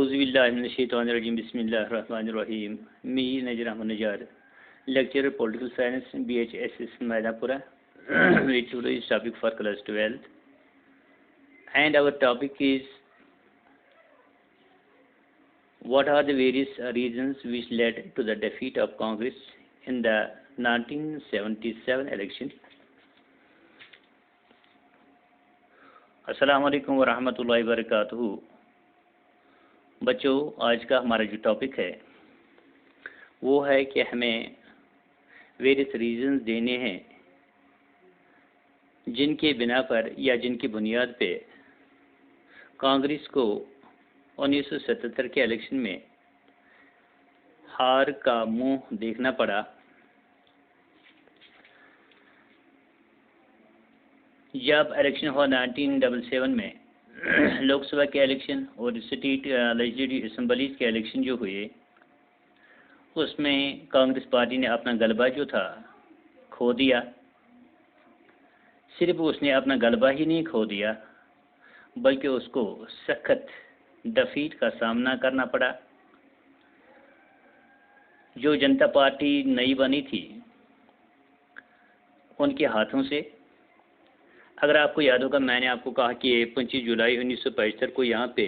اعوذ باللہ من الشیطان الرجیم بسم اللہ الرحمن الرحیم. Me, Najir Ahmad Najjar, lecturer Political Science, BHSS Maidapura, with today's topic for class 12. And our topic is, what are the various reasons which led to the defeat of Congress in the 1977 election? السلام علیکم ورحمۃ اللہ وبرکاتہ. بچوں، آج کا ہمارا جو topic ہے وہ ہے کہ ہمیں ویریس ریزنز دینے ہیں جن کے بنا پر یا جن کی بنیاد پہ کانگریس کو 1977 کے الیکشن میں ہار کا منہ دیکھنا پڑا. جب الیکشن ہوا 1977 میں لوک سبھا کے الیکشن اور اسٹیٹ لیجسلیٹو اسمبلیز کے الیکشن جو ہوئے، اس میں کانگریس پارٹی نے اپنا غلبہ جو تھا کھو دیا. صرف اس نے اپنا غلبہ ہی نہیں کھو دیا بلکہ اس کو سخت ڈیفیٹ کا سامنا کرنا پڑا. جو جنتا پارٹی نئی بنی تھی ان کے ہاتھوں سے، اگر آپ کو یاد ہوگا میں نے آپ کو کہا کہ 25 جولائی 1975 کو یہاں پہ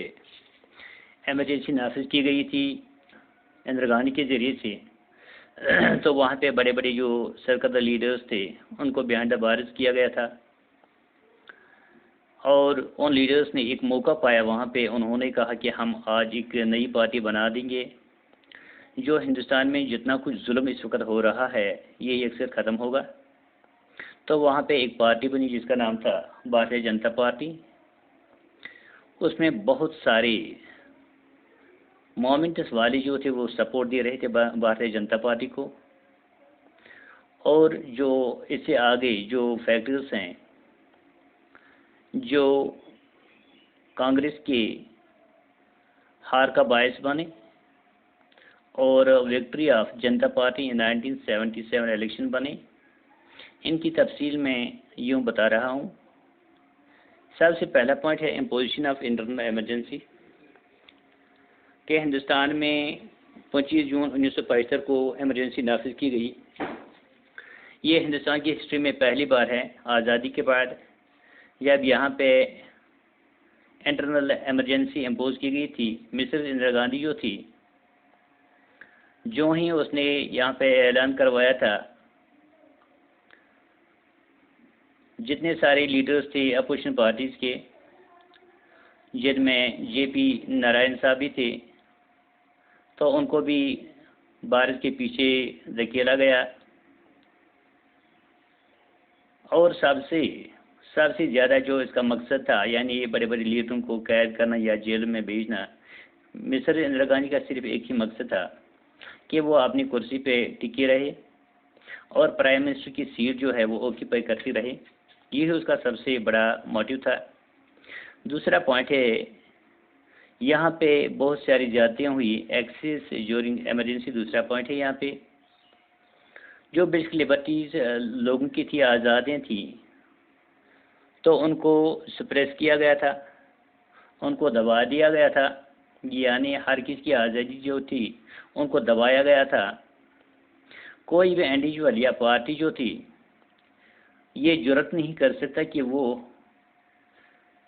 ایمرجنسی نافذ کی گئی تھی اندرا گاندھی کے ذریعے سے. تو وہاں پہ بڑے بڑے جو سرکردہ لیڈرز تھے ان کو بیہائنڈ دا بارز کیا گیا تھا، اور ان لیڈرز نے ایک موقع پایا وہاں پہ. انہوں نے کہا کہ ہم آج ایک نئی پارٹی بنا دیں گے، جو ہندوستان میں جتنا کچھ ظلم اس وقت ہو رہا ہے یہ اکثر ختم ہوگا. تو وہاں پہ ایک پارٹی بنی جس کا نام تھا بھارتیہ جنتا پارٹی. اس میں بہت سارے مومنٹس والے جو تھے وہ سپورٹ دے رہے تھے بھارتیہ جنتا پارٹی کو، اور جو اس سے آگے جو فیکٹرز ہیں جو کانگریس کی ہار کا باعث بنے اور victory of Janata party 1977 election بنے، ان کی تفصیل میں یوں بتا رہا ہوں. سب سے پہلا پوائنٹ ہے امپوزیشن آف انٹرنل ایمرجنسی، کہ ہندوستان میں 25 جون 1975 کو ایمرجنسی نافذ کی گئی. یہ ہندوستان کی ہسٹری میں پہلی بار ہے آزادی کے بعد جب یہاں پہ انٹرنل ایمرجنسی امپوز کی گئی تھی. مسز اندرا گاندھی جو تھی، جو ہی اس نے یہاں پہ اعلان کروایا تھا، جتنے سارے لیڈرز تھے اپوزیشن پارٹیز کے، جن میں جے پی نارائن صاحب بھی تھے، تو ان کو بھی بارش کے پیچھے دھکیلا گیا. اور سب سے زیادہ جو اس کا مقصد تھا، یعنی یہ بڑے بڑے لیڈروں کو قید کرنا یا جیل میں بھیجنا، مسز اندرا گاندھی کا صرف ایک ہی مقصد تھا کہ وہ اپنی کرسی پہ ٹکی رہے اور پرائم منسٹر کی سیٹ جو ہے وہ آکیپائی کرتی رہے. یہی اس کا سب سے بڑا موٹیو تھا. دوسرا پوائنٹ ہے، یہاں پہ بہت ساری زیادتیاں ہوئی ایکسیس ڈیورنگ ایمرجنسی. دوسرا پوائنٹ ہے، یہاں پہ جو بیسک لبرٹیز لوگوں کی تھی، آزادیاں تھیں، تو ان کو سپریس کیا گیا تھا، ان کو دبا دیا گیا تھا. یعنی ہر کسی کی آزادی جو تھی ان کو دبایا گیا تھا. کوئی بھی انڈیویجول یا پارٹی جو تھی یہ جرات نہیں کر سکتا کہ وہ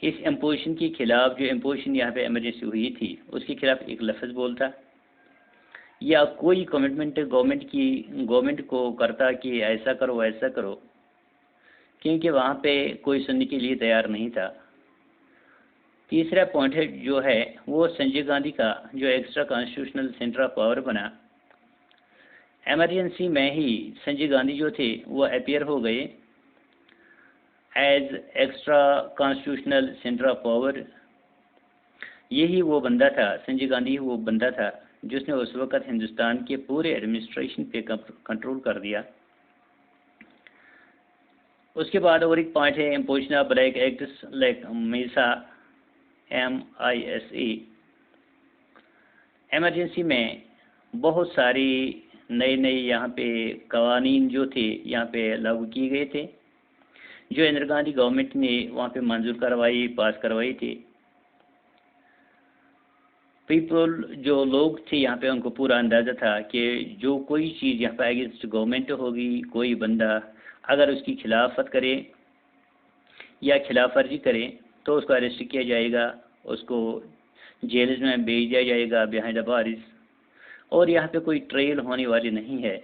اس امپوزیشن کے خلاف، جو امپوزیشن یہاں پہ ایمرجنسی ہوئی تھی اس کے خلاف ایک لفظ بولتا یا کوئی کمٹمنٹ گورنمنٹ کو کرتا کہ ایسا کرو ایسا کرو، کیونکہ وہاں پہ کوئی سننے کے لیے تیار نہیں تھا. تیسرا پوائنٹ ہے جو ہے وہ سنجے گاندھی کا جو extra constitutional centre of power بنا. ایمرجنسی میں ہی سنجے گاندھی جو تھے وہ اپیئر ہو گئے as extra constitutional centre of power. یہی وہ بندہ تھا، سنجے گاندھی وہ بندہ تھا جس نے اس وقت ہندوستان کے پورے ایڈمنسٹریشن پہ کنٹرول کر دیا. اس کے بعد اور ایک پوائنٹ ہے imposition of black acts like MISA MISA. Emergency میں بہت ساری نئے یہاں پہ قوانین جو تھے یہاں پہ لاگو کیے گئے تھے، جو اندرا گاندھی گورنمنٹ نے وہاں پہ منظور پاس کروائی تھی. پیپل جو لوگ تھے یہاں پہ ان کو پورا اندازہ تھا کہ جو کوئی چیز یہاں پہ اگینسٹ گورنمنٹ ہوگی، کوئی بندہ اگر اس کی خلافت کرے یا خلاف ورزی کرے تو اس کو اریسٹ کیا جائے گا، اس کو جیلز میں بھیج دیا جائے گا بیہائنڈ دا بارز، اور یہاں پہ کوئی ٹریل ہونے والی نہیں ہے۔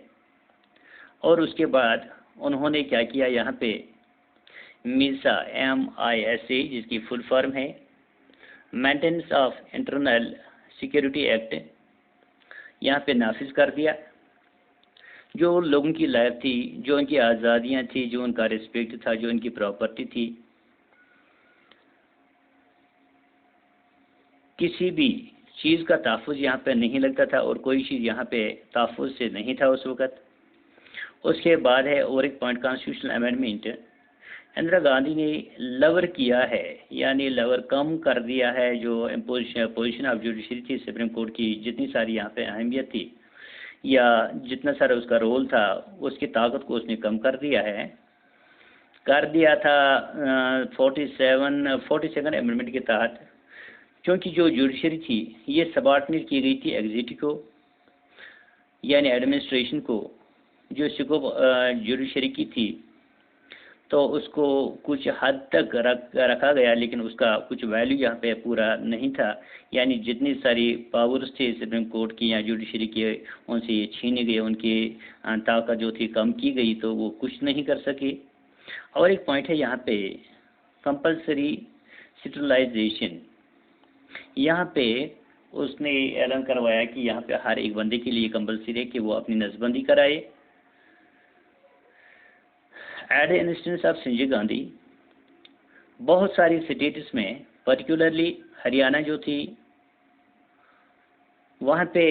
اور اس کے بعد انہوں نے کیا کیا، یہاں پہ میسا MISA جس کی فل فارم ہے maintenance of internal security act, یہاں پہ نافذ کر دیا۔ جو لوگوں کی لائف تھی، جو ان کی آزادیاں تھیں، جو ان کا ریسپیکٹ تھا، جو ان کی پراپرٹی تھی، کسی بھی چیز کا تحفظ یہاں پہ نہیں لگتا تھا، اور کوئی چیز یہاں پہ تحفظ سے نہیں تھا اس وقت۔ اس کے بعد ہے اور ایک point constitutional amendment, Indira Gandhi نے لور کیا ہے، یعنی لور کم کر دیا ہے جو پوزیشن آف جوڈیشری تھی سپریم کورٹ کی، جتنی ساری یہاں پہ اہمیت تھی یا جتنا سارا اس کا رول تھا، اس کی طاقت کو اس نے کم کر دیا ہے، کر دیا تھا 42 امینڈمنٹ کے تحت، کیونکہ جو جوڈیشری تھی یہ سبارڈنیٹ کی گئی تھی ایگزیکٹو کو، یعنی ایڈمنسٹریشن کو، جو سکوپ جوڈیشری کی تھی تو اس کو کچھ حد تک رکھا گیا، لیکن اس کا کچھ ویلیو یہاں پہ پورا نہیں تھا، یعنی جتنی ساری پاورز تھے سپریم کورٹ کی یا جوڈیشری کے ان سے یہ چھینے گئے، ان کی طاقت جو تھی کم کی گئی، تو وہ کچھ نہیں کر سکے۔ اور ایک پوائنٹ ہے یہاں پہ کمپلسری اسٹیرلائزیشن، یہاں پہ اس نے اعلان کروایا کہ یہاں پہ ہر ایک بندے کے لیے کمپلسری ہے کہ وہ اپنی نسبندی کرائے۔ At a instance of Sanjay Gandhi, بہت ساری اسٹیٹس میں پرٹیکولرلی ہریانہ جو تھی، وہاں پہ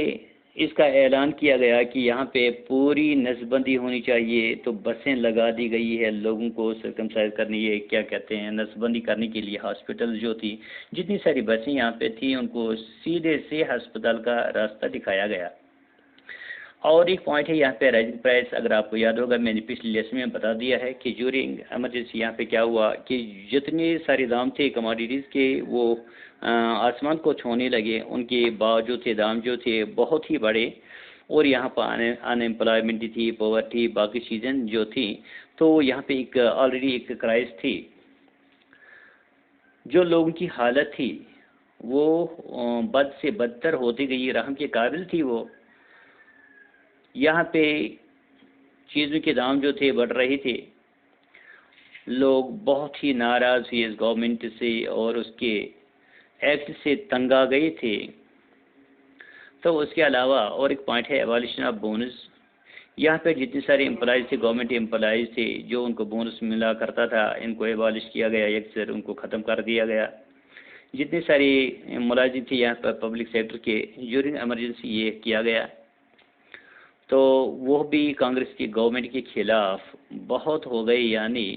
اس کا اعلان کیا گیا کہ یہاں پہ پوری نسبندی ہونی چاہیے، تو بسیں لگا دی گئی ہے لوگوں کو سرکمسائز کرنے، یہ کیا کہتے ہیں، نسبندی کرنے کے لیے۔ ہاسپٹل جو تھی، جتنی ساری بسیں یہاں پہ تھیں، ان کو سیدھے سے ہسپتال کا راستہ دکھایا گیا۔ اور ایک پوائنٹ ہے یہاں پہ رائزنگ پرائس، اگر آپ کو یاد ہوگا میں نے پچھلی لیسن میں بتا دیا ہے کہ جورنگ ایمرجنسی یہاں پہ کیا ہوا کہ جتنے سارے دام تھے کموڈیٹیز کے وہ آسمان کو چھونے لگے، ان کے جو تھے دام جو تھے بہت ہی بڑے، اور یہاں پر ان امپلائمنٹ تھی، پاورٹی، باقی چیزیں جو تھیں، تو یہاں پہ ایک آلریڈی ایک کرائس تھی۔ جو لوگوں کی حالت تھی وہ بد سے بدتر ہوتی گئی، رحم کے قابل تھی وہ۔ یہاں پہ چیزوں کے دام جو تھے بڑھ رہے تھے، لوگ بہت ہی ناراض ہوئے اس گورنمنٹ سے اور اس کے ایکٹ سے تنگ آ گئے تھے۔ تو اس کے علاوہ اور ایک پوائنٹ ہے ایوالیوشن آف بونس، یہاں پہ جتنے سارے امپلائیز تھے، گورنمنٹ امپلائیز تھے، جو ان کو بونس ملا کرتا تھا، ان کو ایوالش کیا گیا، یکسر ان کو ختم کر دیا گیا۔ جتنے سارے ملازم تھے یہاں پر پبلک سیکٹر کے، ڈیورنگ ایمرجنسی یہ کیا گیا، تو وہ بھی کانگریس کی گورنمنٹ کے خلاف بہت ہو گئی، یعنی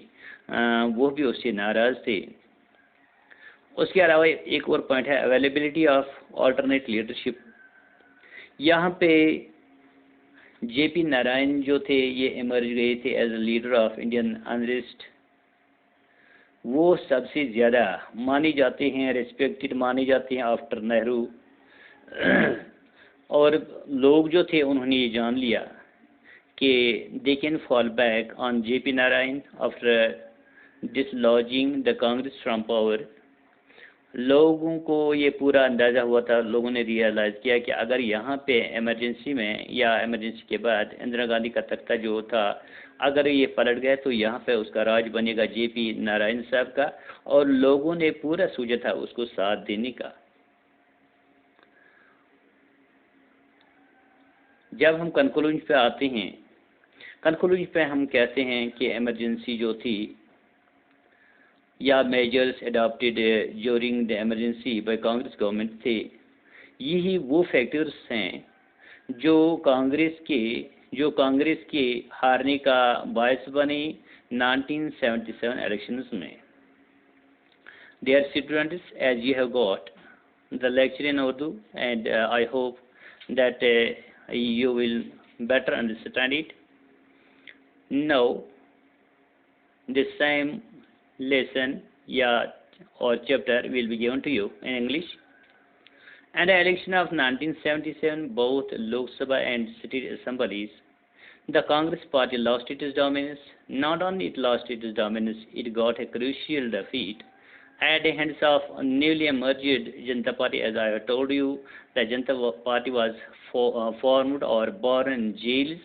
وہ بھی اس سے ناراض تھے۔ اس کے علاوہ ایک اور پوائنٹ ہے اویلیبلٹی آف آلٹرنیٹ لیڈرشپ، یہاں پہ جے پی نارائن جو تھے یہ ایمرج گئے تھے as a leader of Indian unrest, وہ سب سے زیادہ مانی جاتے ہیں، ریسپیکٹڈ مانے جاتے ہیں آفٹر نہرو، اور لوگ جو تھے انہوں نے یہ جان لیا کہ they can fall back on J P Narayan after dislodging the Congress from power. لوگوں کو یہ پورا اندازہ ہوا تھا، لوگوں نے ریئلائز کیا کہ اگر یہاں پہ ایمرجنسی میں یا ایمرجنسی کے بعد اندرا گاندھی کا تختہ جو تھا اگر یہ پلٹ گیا تو یہاں پہ اس کا راج بنے گا جے پی نارائن صاحب کا، اور لوگوں نے پورا سوچا تھا اس کو ساتھ دینے کا۔ جب ہم کنکلوژن پہ آتے ہیں، کنکلوژن پہ ہم کہتے ہیں کہ ایمرجنسی جو تھی یا measures adopted during the emergency by Congress government تھے، یہی وہ فیکٹرز ہیں جو کانگریس کے ہارنے کا باعث بنے 1977 الیکشنز میں۔ Dear students, as you have got the lecture in Urdu, and I hope that you will better understand it. Now, the same lesson or chapter will be given to you in English. And the election of 1977, both Lok Sabha and state assemblies, the Congress party lost its dominance. Not only it lost its dominance, it got a crucial defeat at the hands of newly emerged Janata Party. As I have told you, the Janata Party was formed or born in jails.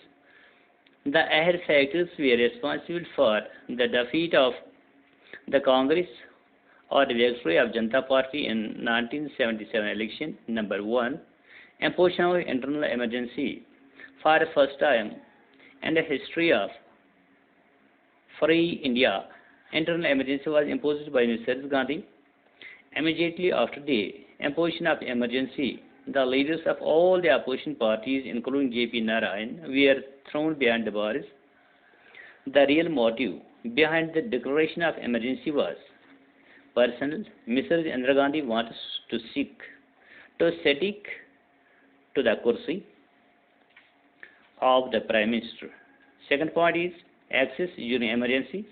The air factors were responsible for the defeat of the Congress or the victory of Janata Party in 1977 election. Number one, imposition of internal emergency. For the first time in the history of free India, internal emergency was imposed by Mr. Gandhi. Immediately after the imposition of emergency, the leaders of all the opposition parties, including J.P. Narayan, were thrown behind the bars. The real motive behind the declaration of emergency was personal. Mrs. Indira Gandhi wants to stick to the kursi of the Prime Minister. Second point is access during emergency.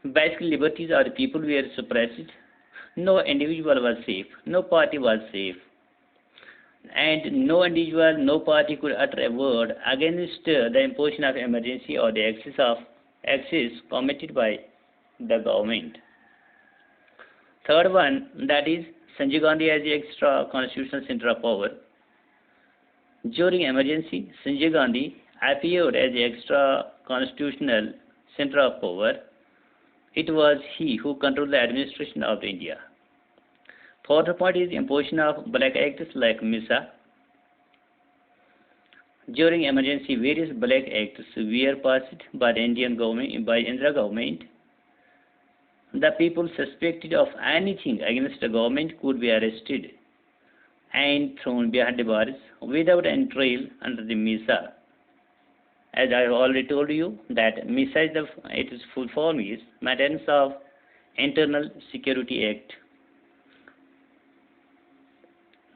Basic liberties of the people were suppressed. No individual was safe. No party was safe. And no individual, no party could utter a word against the imposition of emergency or the access committed by the government. Third one, that is Sanjay Gandhi as the extra constitutional center of power. During emergency, Sanjay Gandhi appeared as the extra constitutional center of power. It was he who controlled the administration of India. Fourth point is imposition of black acts like MISA. During emergency, various black acts were passed by the Indian government, by Indira government. The people suspected of anything against the government could be arrested and thrown behind the bars without any trial under the MISA. As I have already told you, that MISA its full form is Maintenance of Internal Security Act.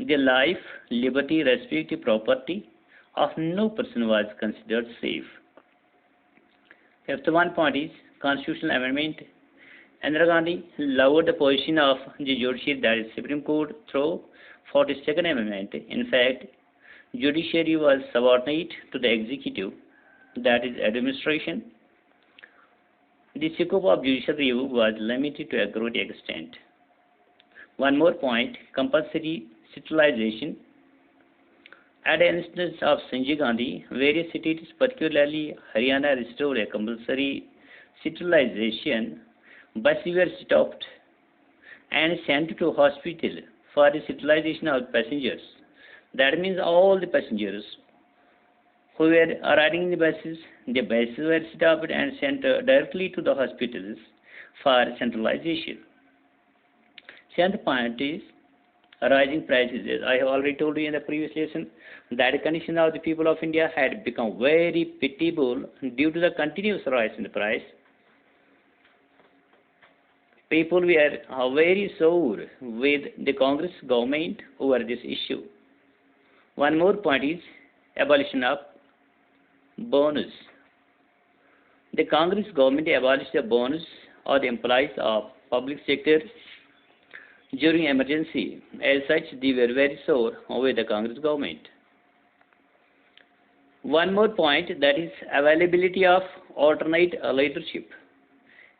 The life, liberty, respect, property of no person was considered safe. Fifth one point is constitutional amendment. Indira Gandhi lowered the position of the judiciary, that is Supreme Court, through 42nd Amendment. In fact, judiciary was subordinate to the executive, that is administration. The scope of judicial review was limited to a great extent. One more point, compulsory sterilization. At the instance of Sanjay Gandhi, various cities, particularly Haryana, restored a compulsory sterilization. Buses were stopped and sent to hospital for the sterilization of passengers. That means all the passengers who were riding in the buses were stopped and sent directly to the hospitals for centralization. Seventh point is rising prices. As I have already told you in the previous lesson, that the condition of the people of India had become very pitiable due to the continuous rise in the price. People were very sore with the Congress government over this issue. One more point is abolition of bonus. The Congress government abolished the bonus or the employees of public sector during emergency. As such, they were very sore with the Congress government. One more point, that is availability of alternate leadership.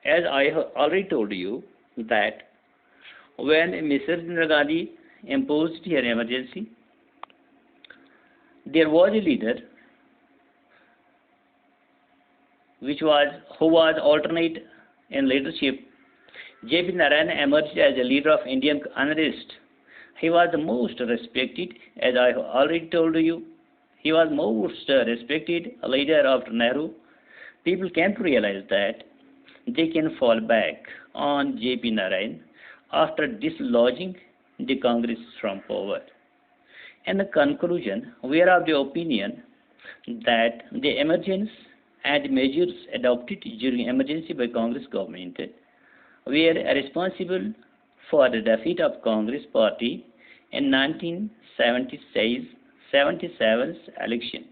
As I have already told you, that when Mrs. Indira Gandhi imposed her emergency, there was a leader who was alternate in leadership. J.P. Narayan emerged as a leader of Indian unrest. He was the most respected, as I have already told you. He was most respected leader after Nehru. People came to realize that they can fall back on J.P. Narayan after dislodging the Congress from power. In the conclusion, we are of the opinion that the emergence and measures adopted during emergency by Congress government were responsible for the defeat of Congress party in 1977's election.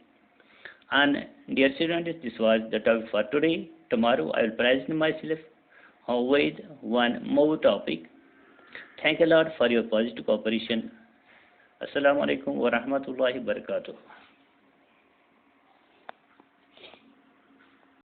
And dear students, this was the topic for today. Tomorrow I will present myself with one more topic. Thank you a lot for your positive cooperation. السلام علیکم ورحمۃ اللہ وبرکاتہ.